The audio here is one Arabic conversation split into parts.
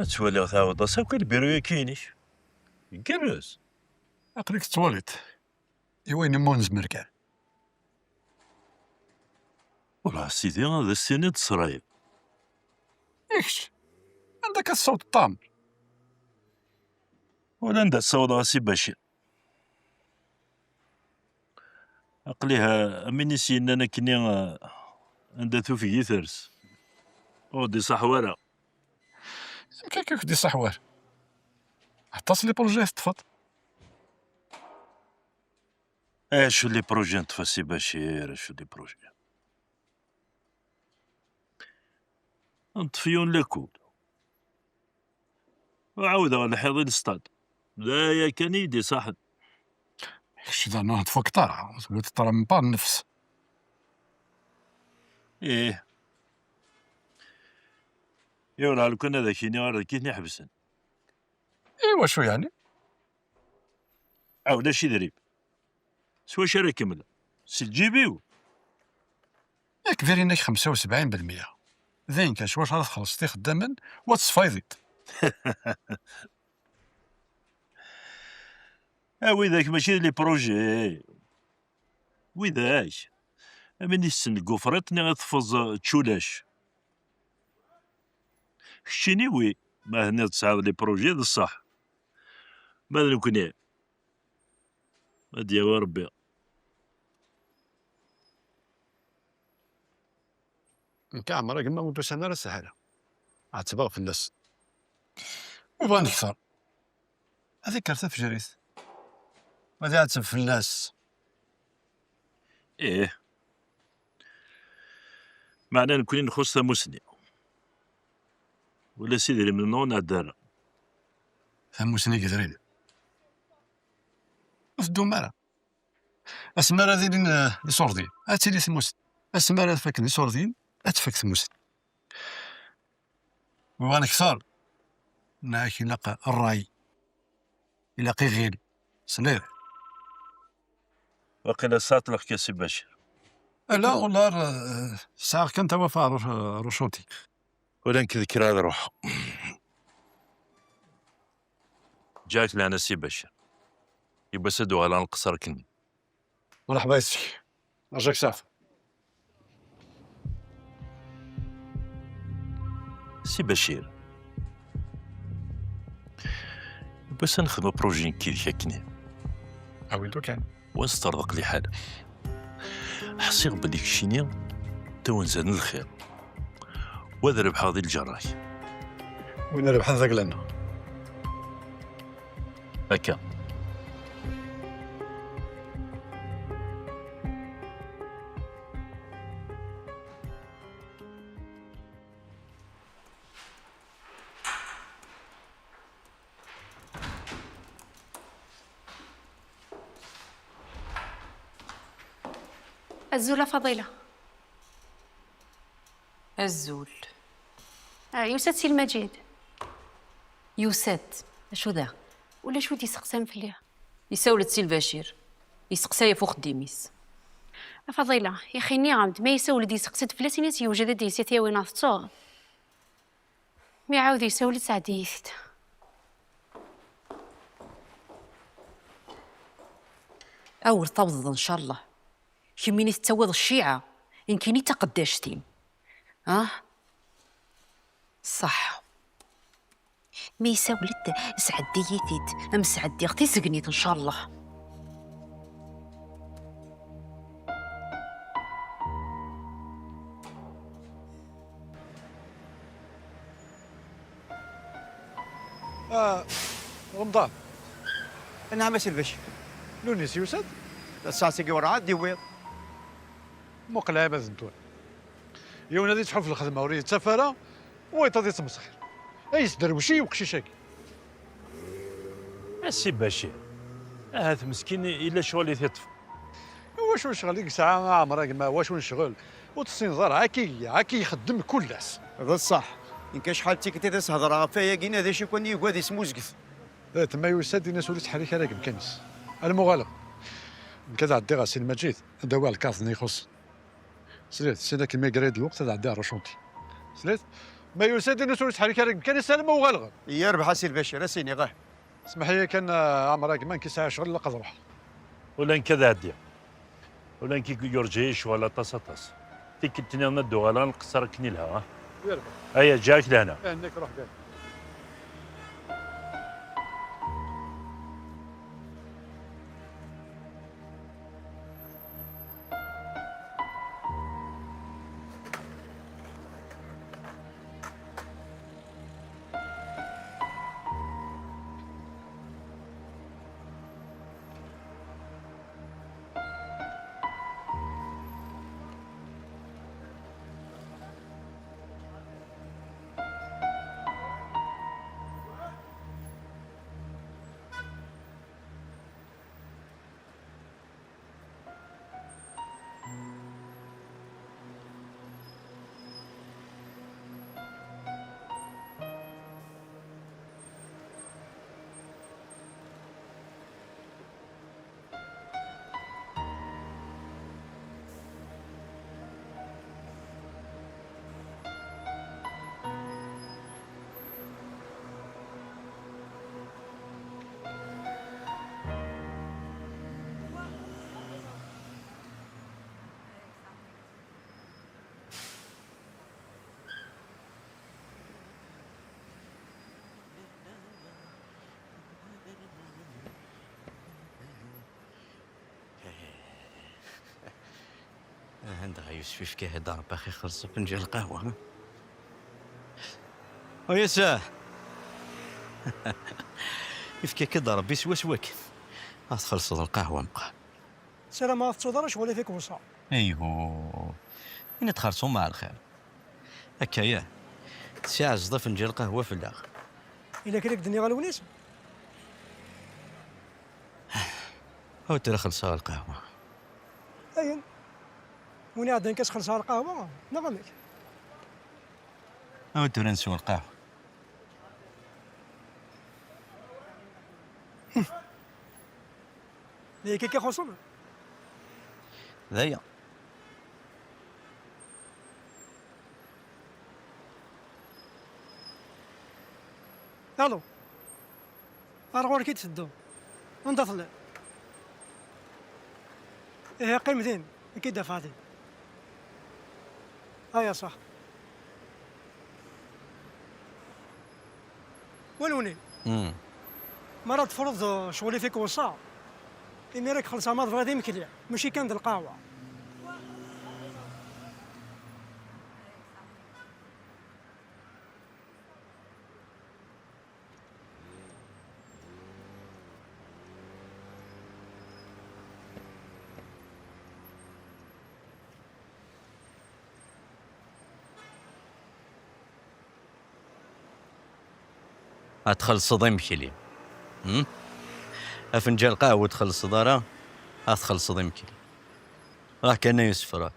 تولي تعاود أصاك البيرويا كاينش يكرس. عقلك تواليت وين مونز مركان. والله سيدي هذا السند صرايب. إيش عندك الصوت الطام. ولا ندع الصوت غاسي بشير. عقليها من يسين أنا كني عندها توفي يثرس. ودي صحوارة. يمكن كيف دي صحوار. اتصل لي بروجي طفط. شو لي بروجي نتفاسي بشير شو لي بروجي. نطفيون لكود. وعاود على حيض الاستاد. لا يا كنيدي صاحب. إيش ذا نهض فوق طارة وتطرى من بار النفس. إيه. يورا لو كان هذا كيني غير كيتني حبسن. إيوا شو يعني؟ عاود شي دريب. سوا شرا كاملة. سي تجيبيو. ياك فيرينك 75%. ذين كاش واش راح خلصتي خداما وتصفايضيت. وذاك ماشي لي بروجي. وذاك. من السن قفرتني غتفز تشولاش. شتيني وي. ما هنا تصعد لي بروجي ذا الصح. ما نكوني. هادي يا ربي. نكا عمرك ما ودوش انا راه سهله. عاد تبغى في الناس. وبغا نكثر. هذيك كارثه في جريث. هذه عاد في الناس. إيه. معناه نكوني نخص مسني. ولا سيدي من نون الدار. فهمو سني قدرين. في الدومارة. اسمارة ديالين لصوردين. هاتي لي ثموس. اسمارة فاك لصوردين. اتفك ثموس. وبغا نكثر. ناك يلاقى الراي. يلاقي غير. سنير. وقيلا ساطلق كاسي بشير. لا والله ساعة كنت وفاء رشوتي. ولا نكذكر هذا روح. جاك لأنا سي بشير. يبقى سدو على القصر كني. مرحبا يسك. رجاك سافر. سي بشير. بس نخدم بروجي كيف كني. عويلو كان. ونسترزق لي حاله. حسيق بليك شيني تو نزاد الخير. واذرب هذه الجراي. وين ربح ذاك لنا. هكا. الزولة فضيلة. الزول. يوسات سي المجيد. يوسات اشو ذا؟ ولا شو دي سقسام فيها؟ يسولت سي البشير. يسقسايا فوق ديميس. فضيلة يا خيني عمد ما يسول دي سقسات فلاسينيس يوجد دي سيتيا وين الصوغ. ما يعاود يسول سعديثت. أول طوض إن شاء الله. كميني تتوض الشيعة إن كيني تقداشتين. صح. ما يسولت سعديتيت أم سعدي أختي سقنيت إن شاء الله. رمضان. نعم سي البشير. لونيس يوسد. الساسي وراه ديويض. مقلع بازنتون. يوم نادي تحف الخدمه وريد السفاره ويطدي تمسخر. اي دروشي وقشيشاكي. سي بشير. هذا مسكين الا شغل يتطفى. واش نشغل ساعه عمرك ما واش نشغل وتصنزر هاكي يخدم كلاس. هذا الصح. إن كاش حالتي كنتي تسهضر فيا كينا هذا شي كون يقعد اسمو زقف. تما يوسد الناس وليت حريك هذاك مكانس. المغالب. كذا عدي غاسي المجيد دوا الكاظ يخص. سليت سينا كيما قريت الوقت هذا عدي رشونتي. سليت ما يسد نسول شحال كان يسلم وغلغ. يا ربح سي البشير اسيني غاه. اسمح لي كان عمرك ما كيسعى شغل لا قضرح. ولا كذا هدي ولا كي يرجيش ولا تصطس تيك تنيا ندو غالا نقصر كني لها. يا ربح. ايا جاك لهنا. انك روح قال. عندها يوسف في كيه دار باخي خلص فنجان القهوة. ويا ساه يفكي كدار بيس وسوك خلص القهوة مقال. سلام ما تصدرش ولا فيك وصا. ايوه من تخلصوا مع الخير هكايا ساعة زضا فنجان القهوة في الاخر. الا كريك الدنيا غالونيس هو ترى خلصها القهوة. اين وني عاد كاس خلصها القهوه نغمك. هو ترى نسوى القهوة. ليك كي خصم ذايا الو ارغور كي تسدو انت طلع ايه قيمتين كي دفعتي. يا صح ولوني مرات تفرض شغلي فيك وصا إمي راك خلصها ماض غادي مكليع ماشي كان د القهوة. ادخل صدمك لي فنجان القهوة تدخل الصدارة ادخل صدمك لي راه كان يوسف راه.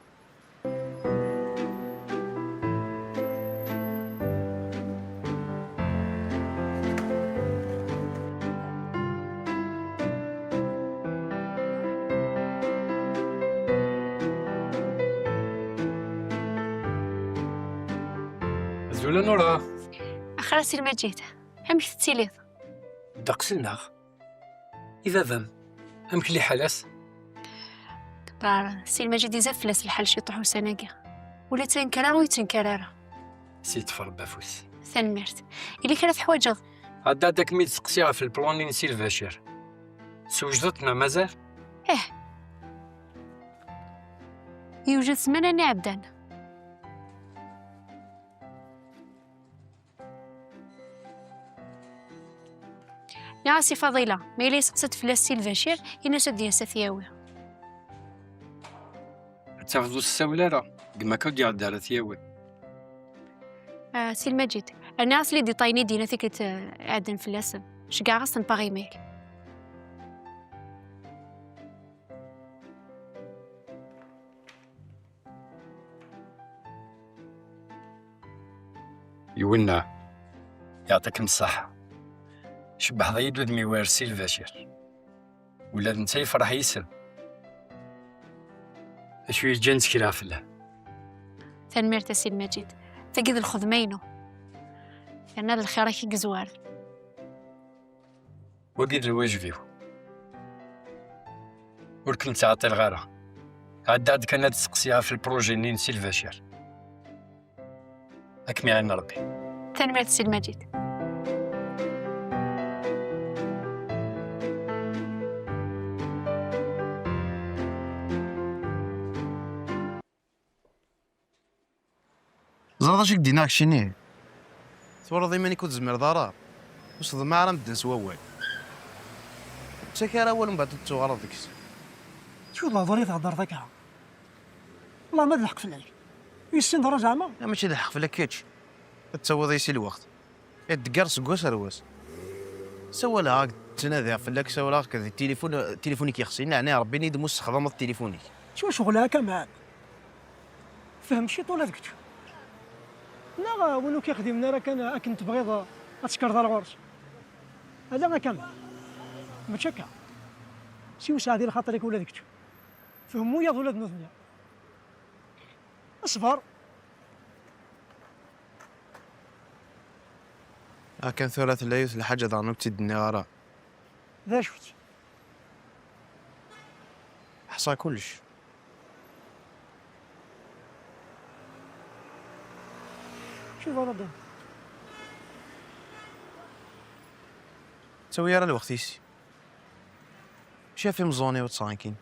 زولا نورا اخر سير ما جيت امشي تسيليض دقسنا إذا ذم أمك لي حلاس راه سي المجيد يزاد فلاس الحال شي طوحو سناقي ولا تنكرا ويتنكرارا سيت فر بافوس ثنمرت إلي كانت حوايج عدا داك ميت سقسيها في البلانين سي البشير سوجدتنا مازال يوجد سمانة نعبدان يا سي فضيلة ما إلي سقست فلاس سي البشير ينسى ديال سثياوي تاخذو السولارة كما كود يعد على ثياوي سي المجيد أنا أصلي دي طايني دينا ثيكت عدن فلاس شكاع غصن باغي ميل يولنا يعطيكم الصحة شبح ضيد ود ميوارسي البشير ولا نتا يفرح يسر اشوي جنس كرافله ثنمرت سي المجيد تقيد الخدمينو كان هذا الخير كي زوار. ودير الواجب فيه ولكن تعطي الغارة عاد كانت تسقسيها في البروجي نينسي الفاشير أكمي عنا ربي. تنمية السي المجيد. زرد اش ديناك شيني تورضي ماني كنت زمير ضرار وصد ما راه مدن سواوي تسكر اول من بعد تغرض ديك شو ضروري تهضر ذاك والله ما تلحق في العيش يسين درا زعما. لا ماشي الحق في لاكيتش تسوى يسي الوقت الدقار سكوس رواس سوى لها تنادي في لاك سوى لها كذا تليفونك يخصي يعني ربي نيد مستخدم التليفونيك شو شغلها كمان فهم شي طول هذاك لا ولو كيخدمنا راه كان تبغيض تسكر دار الغرس هذا ما كمل ماشي هكا سي وسع ديال خاطرك ولا ديك فهموا يا ولاد الدنيا اصبر. كان ثلاث الليوث لحاجه ضعنوك تدني غرا ذا شفت حصى كلش شوف انا دابا تسوي راه الوقت يسي شافي مزوني وتصانكين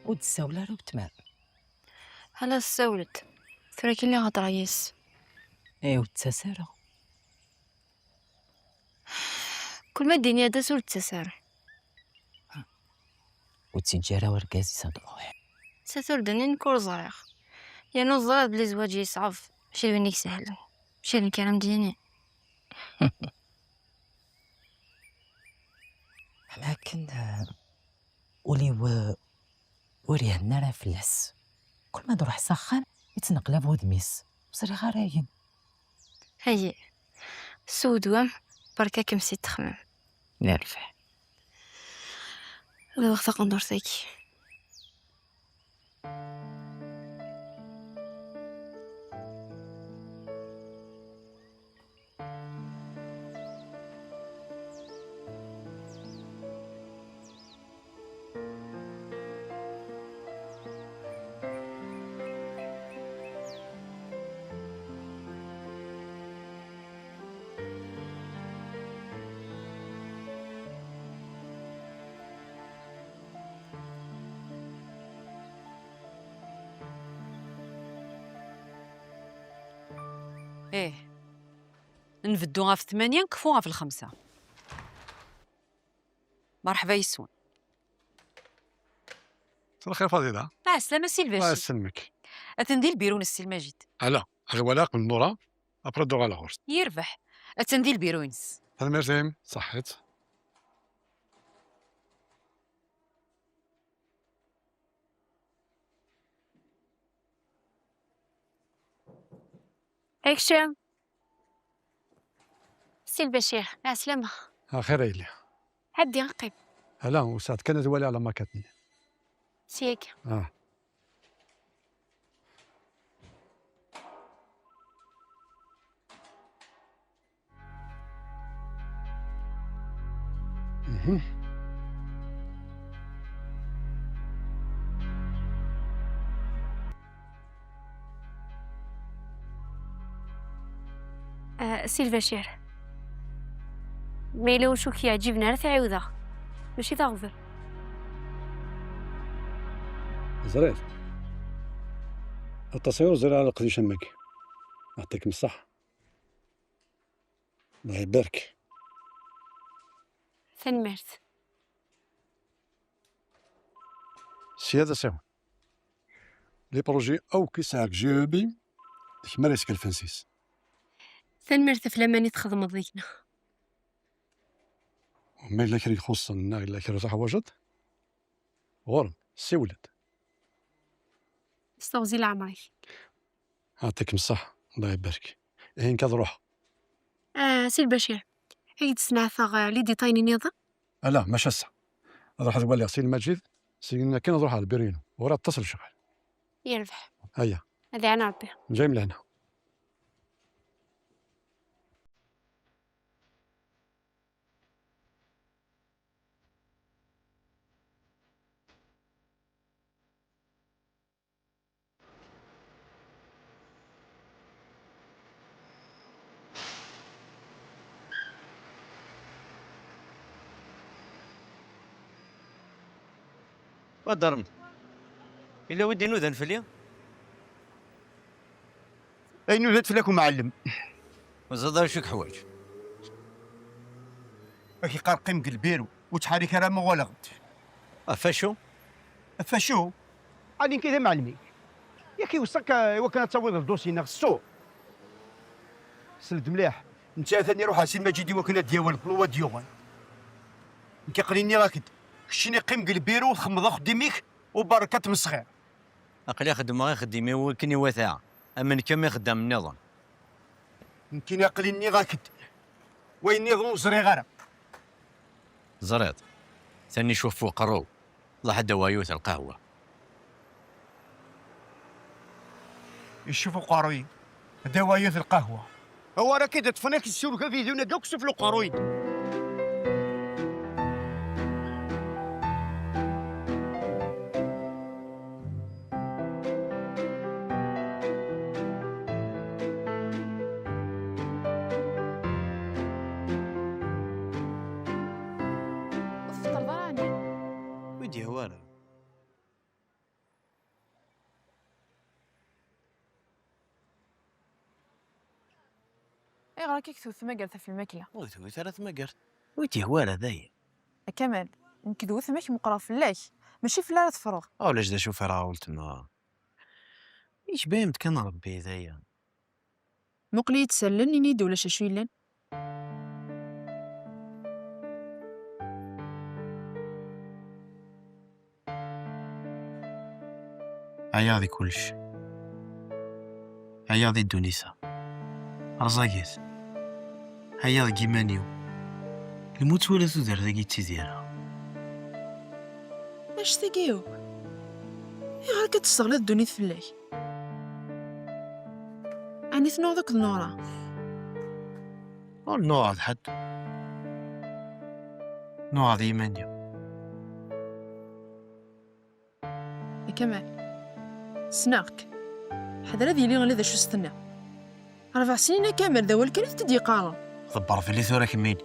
وتساولا رو بتمام. هلا سولت فريك اللي غطرا يس. ايوا تساسارة كل ما الدنيا دا سول التسارح وتسجارة وركازي صدقوه ستول دنين كور زريخ يعني الزراد بلي زواج يصعب ماشي بينك سهل ماشي الكلام ديالي. لكن وريه النار فلاس كل ما نروح سخن يتنقلب ودميس وصري غرايم هي سود وام بركا كمسي تخمم لا الفح الوقت قندور ساكي. ايه نفدوها في 8 نكفوها في 5. مرحبا يسون. مساء الخير فضيلة. سلامة سي الله الباشا. يسلمك. اتندير بيرون السي المجيد. هلا غولاق من نورا ابرا دوغا لاغورس يربح اتندير بيروينس. هذا مرزيم صحت. اكشن سي البشير مع السلامة. خير ايلي. عدي نقيب هلا وساعات كانت والي على ما كاتني. سيك. سي البشير ما إلا وشو كيعجبنا راه تعاودها ماشي تغفر. زرير التصوير زرع على قديش امك. يعطيكم الصحة. الله يبارك. تنمرت. سيادة سوا لي بروجي او كيسعك جيوبي تكمل يسكن الفنسيس. تنمرت فلاماني تخدم ضيكنا. وما إلا كري يخص النا إلا كري صح وجد غورم سي ولد. استوزي لعمري. يعطيكم الصحة. الله يبارك. إيه كاد روح. سي البشير. عيد سنعثغ لي ديتايني نيضا. لا ماشي هسه. نروح نولي غسيل المجيد سينا كان نروح على البيرينو وراه اتصل شغال. يربح. هيا هذا انا ربي. جاي من هنا. ودرم إلا ودي نوذن فليا. أي نولد فلاكم معلم. وزاد شوك حوايج. أكي قارقيم قلبيرو وتحاري كرام غلغت. فاشو؟ فشو؟ علي كذا معلمي. يا كي وصك وكان تصوير الدوسي نغ السوق. سلد مليح. انت ثاني روح سي المجيدي وكنا ديوان بلوه ديوان. كي قريني راكد. شيني قيم قلبيرو وخمض خدميك وبركات من الصغير. أقل خدمة غير خدمي وكني وثاعة. أما كم يخدم النظام. يمكن يقليني راكد. وين نظام زري غرب. زريط ثاني شوف فوق قرو الله حد وايوت القهوة. يشوفوا قاروين دوايات القهوة. هو راه كده تفناك السلوكة فيديونا دوك سفلو قاروين. افطر ضراني. ودي هوالا. اي راك كثو ثما قالت في الماكله. وثوي ثلاث مقر. ودي هوالا ذي. كمال نكذو ثماك مقرا فلاش ماشي فلا تفرغ. أولاش دا شوف راه قلت ما. إيش بايمت كان ربي ذايا. مقلي يتسلن ينيد ولا شاشو يلان. عياضي كلش. عياضي الدونيسة. رزاقيت. عياض كيمانيو. الموت ولا تدر ذاكي تيديرها. اش تاقيو؟ يا راك تستغل الدنيا فلاك. أني ثنو ذاك النورا. نوع حد. نوع ذي مانيو. يا كمال سناك حذر هذي اللي غلي ذا شو استنى 4 سنين كامل ذا والكل تدي قارن. ضبر في اللي ثورة كمين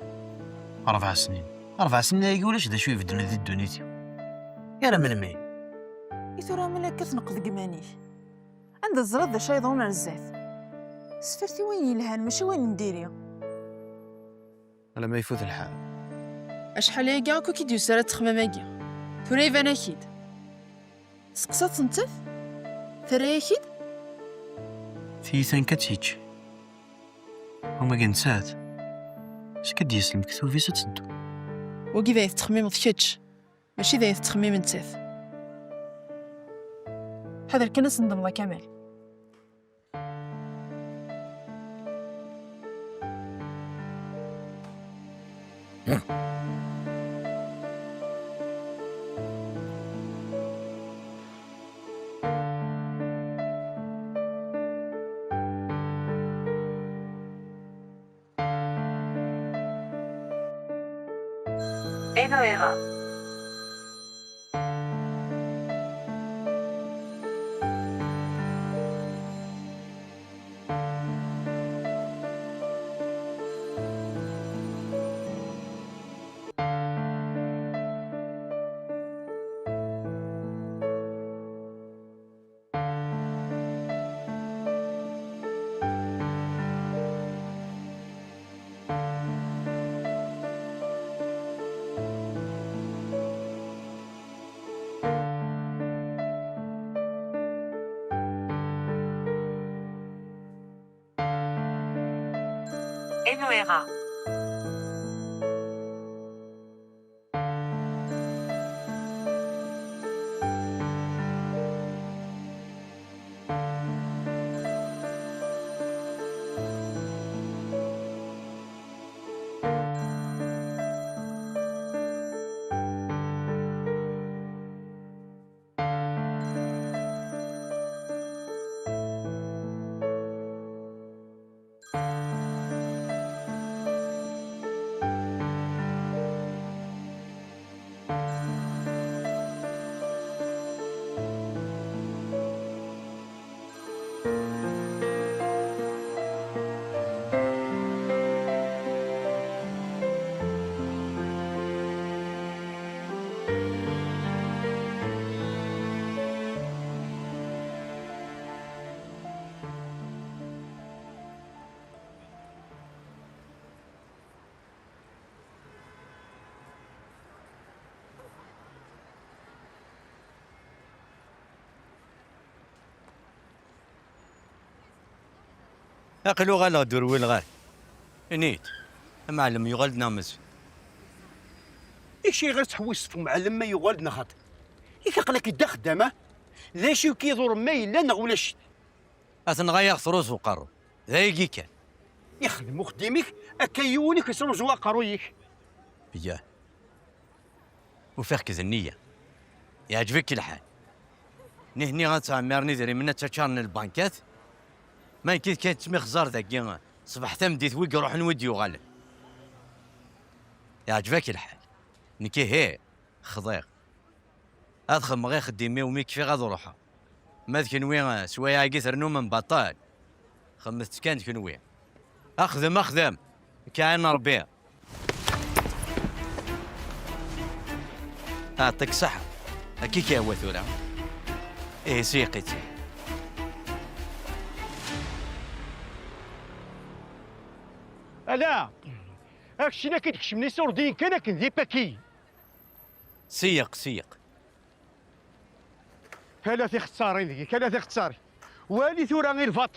4 سنين 4 سنين يقولش ذا شو يفدنا ذي الدنيتي يا راه من مين يثورا ملا كتنقض قمانيش عند الزراد ذا شاي ضونا الزاف سفرتي وين يلهان ماشي وين نديريا. على ما يفوت الحال. أشحال ياكا كي ديو سارة تخماماكيا ثورا يفان أكيد سقسات سنتف ثرا أكيد ثيثان كتهيج هما كنسات اش كدي يسلم كثوفي ستسنتو وكي ذا يتخميم ضكتش ماشي ذا يتخميم نتاف. هذا كان صندم الله كامل. بغيغا. اقلو غالا دور وين غار نيت معلم يغلد نامز إيشي غير تحوس في معلم ما يغالد نخاط يكقلك يدا خدامه ليش يكيضر ما إلا نغ ولا شت اثنغير ثروس وقرو ذايقي كان يخدم خديمك أكا يونيك يسرو زوا قرويك بياه وفيك النية يعجبك الحال نهني غتعمرني دري منا تشارن البانكات ما يمكن كاين تسمي خزار ذاك صباح تمدي ثويق روح نودي وغالب يعجبك الحال نكي هي خضير ادخل غير خديمي وميك في غاد روحها ما ذكنوي سوايا عاقيت رنو من بطال خمست كان ذكنوي اخذم كاين ربيع اعطيك صحة هكيك يا وثورة ايه سيقتي ألا هاكشي لا كيتكشمني سوردين كان كندي باكي سيق هلا في اختصاري ذيك هلا في اختصاري والي ثورة غير الفط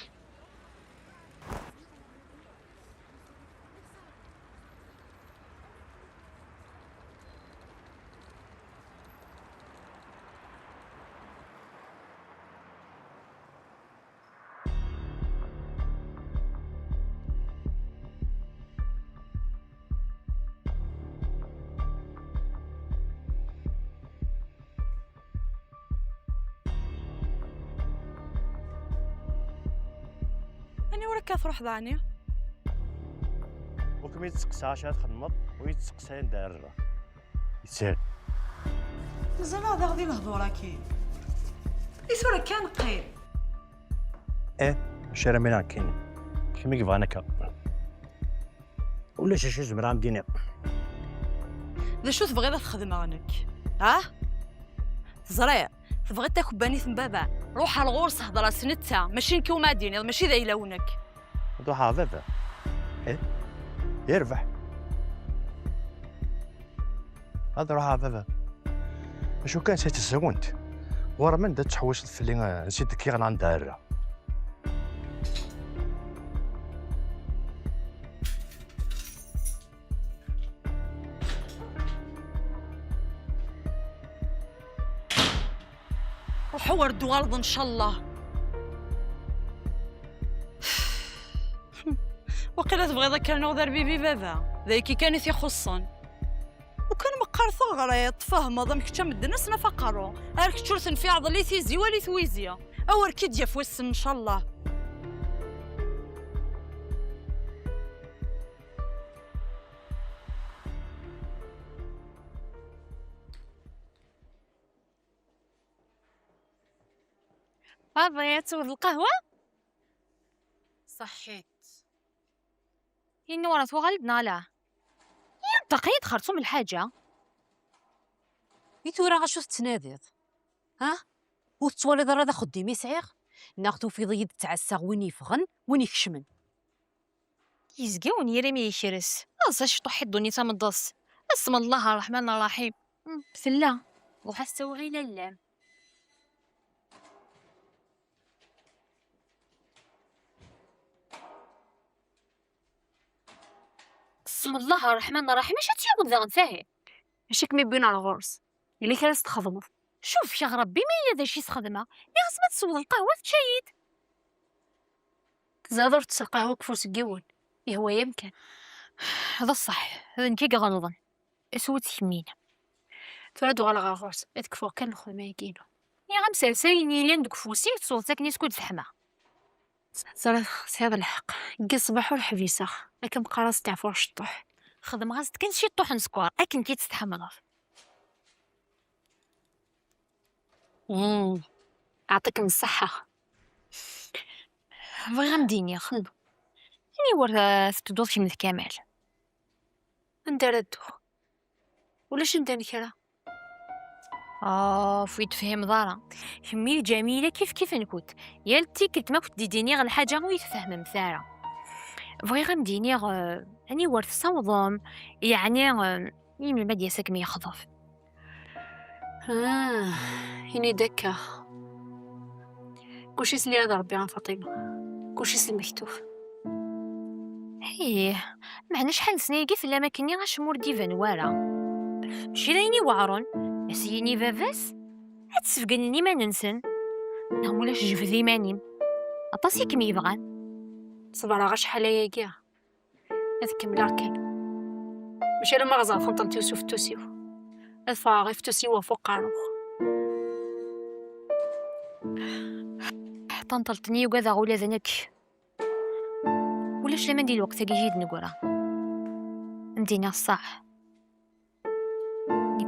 أنا وراك كتروح ضاني وكم يتسقسا اش تخدمض ويتسقسا ندار يسال مازال هذا غادي الهضوره كاين يسورا كان قيل شارع ميلان كاين كيما كيبغانا كا ولا شي زمرا مدينه ذا شو تبغي تخدم عنك ها زريع تبغي تاكل بانيث من بابا روح على الغورس هضره سنتها ماشي نكو ماديني ماشي ذا يلونك دوحا بابا يربح هذا روحها بابا شو كان سيت الزونت ورا من دا تحوس في اللي نسيت كي غنعندها الرا روحوا وردوا غلط ان شاء الله وقيلا تبغي ذاك نوضر بيبي بابا ذاك كان يخصن وكان مقار ثغرة تفهم هذا مكتشا مدنس نفقرو هارك تشورثن في عض لي تيزي ولي ثويزيا اور كي تجي فوسن ان شاء الله بابا تسوي القهوة صحيت إني ورا غلبنا لا تقيد خرطوم الحاجة يتورا غاشو تناديض ها وتوالي ضرا خديمي سعيغ ناخدو في ضيد تعساغ وين يفغن وين يكشمن يزقون يرمي يشرس أصلا شطح الدنيا تمضص اسم الله الرحمن الرحيم بسلا وحسوا غير اللام بسم الله الرحمن الرحيم، اش تيقول ذا فاهم؟ ماشي كمي بين على الغرس اللي كان تخدموا. شوف يا ربي ما هي شي خدمه، يا خص ما تسوض القهوه تشيد. زادر تسقى كفوس الجول هو يمكن. هذا الصح، هذا نكي غلظن اسود يمينا تولدوا على غرس اتكفو كان الخدمه يكينو يا غمسالسالني لين دوك فوسي تصوض ساكني سكوت زحمه. صار هذا الحق كي صباح والحبيسه لكن قراص تاع فور الشطوح خدم غاز كان شي طوح نسكوار اكن كي تستحمل. يعطيكم الصحه. بغي غمديني يا خدم يعني ورا ستدوض شي من كمال ندردو ولاش نداني كرا. فويت فهم ضارة همي جميلة كيف نكوت يالتي كنت ما كنت ديديني غير الحاجة ويتفهم مثارة. بغي غمديني اني ورث صوضم يعني يمي ما دياسك مي يخضف. هني دكا كلشي سلي هذا ربي عن فاطمة كلشي سلي مكتوف. ايه معنا شحال سنيقي في الاماكن غاش مور ديفان وارا ماشي رايني وعرن اسيني فافاس هاد سفقني ما ننسن نعم ولاش جفذي مانيم اطاسي كمي يبغان صبر غا شحال ياكيا هذاك ملاركين ماشي لما غزا فنطنتي يوسف توسيو الفاغي في توسيو فوق قاروخ طنطلتني وكذا غولا زنك ولاش لما ندير الوقت كيجيد نقرا ندينا الصح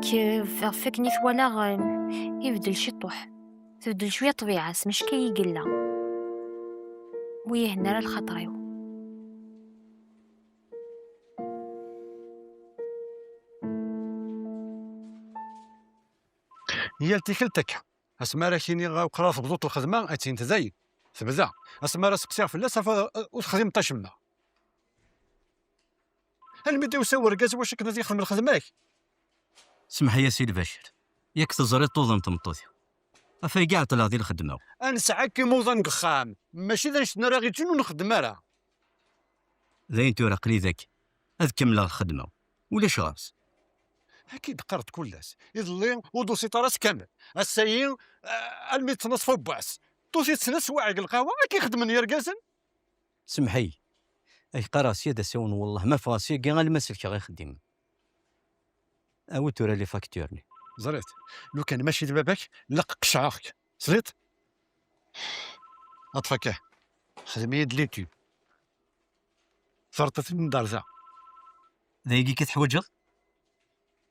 كيف فكني ثوالا يبدل شي طوح تبدل شويه طبيعه مش كي يقلا ويه هنا الخطريو. هي التيكلتك اسما راه كاينين قراص بزوط الخدمه اتي انت زايد ثبزا اسما راه سقسيغ في اللاس وتخدم طاشمه هل مدي وسور كاز واش كنا يخدم الخدمه. سمح يا سيدي بشير ياك تزري طوزن تمطوث افاي كاع طلع ديال الخدمه انسعى كي موضن قخام ماشي ذا نشنا راه غير جنون نخدم راه زين تو رقلي ذاك هاد كمل الخدمه ولا شغاس اكيد قرت كلاس يظلي ودوسي طراس كامل السيين الميت نصف باس دوسي تسنس واعق القهوه ما كيخدم يرقازن. سمحي اي قراس يدا سون والله ما فاسي كاع المسلك غيخدم او تورا لي فاكتورني زريت لو كان ماشي لباباك لق قشعاخك سليت اطفكه خدمي يد ليتيوب فرطت من دارزا ذايقي كتحوجض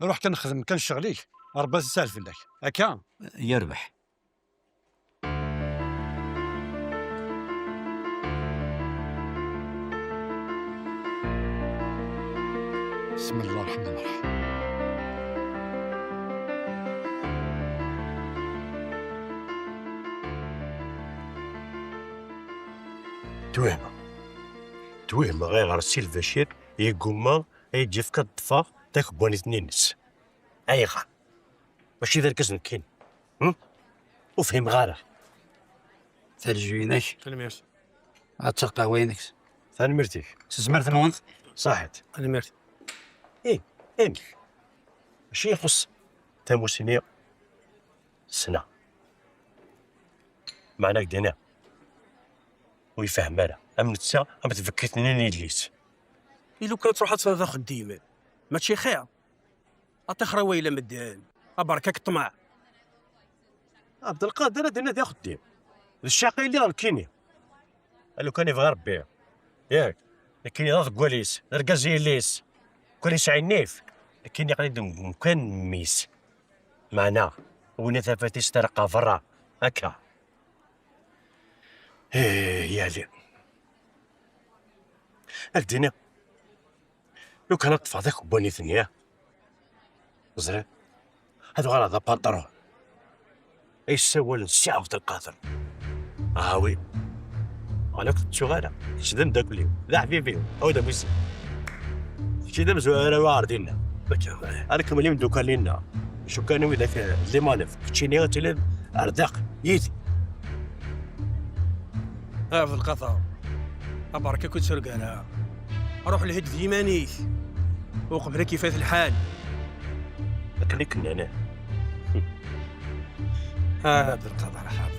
روح كنخدم كنشغليك 4 سالف لك هكا يربح. بسم الله الرحمن الرحيم. توهم غير غرسي البشير يقوم يجي في كالطفا تاك بواني تنينس ايغا ماشي ذا الكزن كاين وفهم غاره ثلجوينك تلميرت عتقا وينك ثاني مرتيك تزمرت نونت صحت انا مرت ايه ماشي يخص تاموسينيا سنة معناك دينا ويفهم مالا أم نتسا أم تفكرتني نيدليس إلو كانت تروح تصرف خديمة ماشي خير أتخرى ويلا مدان أبركك طمع عبد القادر دينا دي خديم الشاقي اللي غالكيني قالو كان يبغى ربي ياك لكن يضغط كواليس ركازي ليس كواليس عينيف لكن يقلد ممكن ميس معنا وين ثبتي استرقى فرا هكا يا لي الدنيا لو كانت تفاضيك بوني ثنيا زري هذا غير هذا بانطرون ايش سوى للساعة عبد القادر وي انا كنت شغالة شدم داك اليوم لا حبيبي او دا بيسي شدم زوارة واردينا انا كملي من دوكان لينا شو كانوا ذاك اللي مانف كتشيني غتلب ارداق يدي في القطر أبارك كنت سرقانا أروح لهد ذيمانيك وقبل كيفاش الحال؟ لكن كنا انا بالقضاء